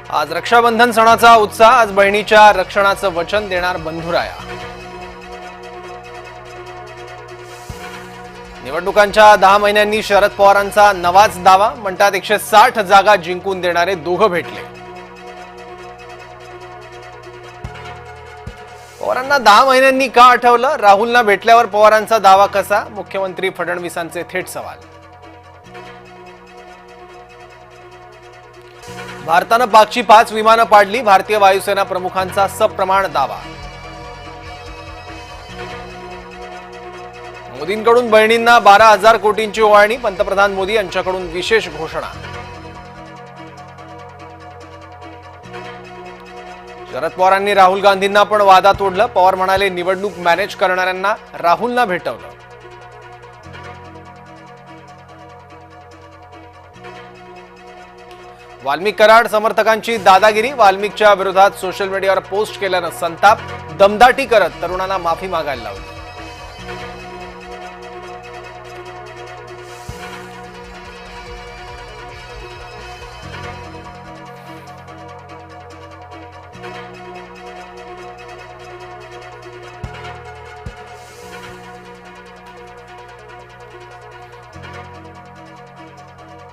आज रक्षाबंधन सणाचा उत्साह। आज बहिणीच्या रक्षणाचं वचन देणार बंधुराया। निवडणुकांच्या 10 महिन्यांनी शरद पवारांचा नवाच दावा। म्हणतात 160 जागा जिंकून देणारे दोघं भेटले। पवारांना 10 महिन्यांनी का आठवलं? राहुलना भेटल्यावर पवारांचा दावा कसा? मुख्यमंत्री फडणवीसांचे थेट सवाल। भारतानं पाकची 5 विमानं पाडली। भारतीय वायुसेना प्रमुखांचा सप्रमाण दावा। मोदींकडून बहिणींना 12,000 कोटींची ओवाळणी। पंतप्रधान मोदी यांच्याकडून विशेष घोषणा। शरद पवारांनी राहुल गांधींना पण वादात ओढलं। पवार म्हणाले, निवडणूक मॅनेज करणाऱ्यांना राहुलना भेटवलं। वाल्मिक कराड समर्थकांची दादागिरी। वाल्मिकच्या विरोधात सोशल मीडियावर पोस्ट केल्यानं संताप। दमदाटी करत तरुणांना माफी मागायला लावली।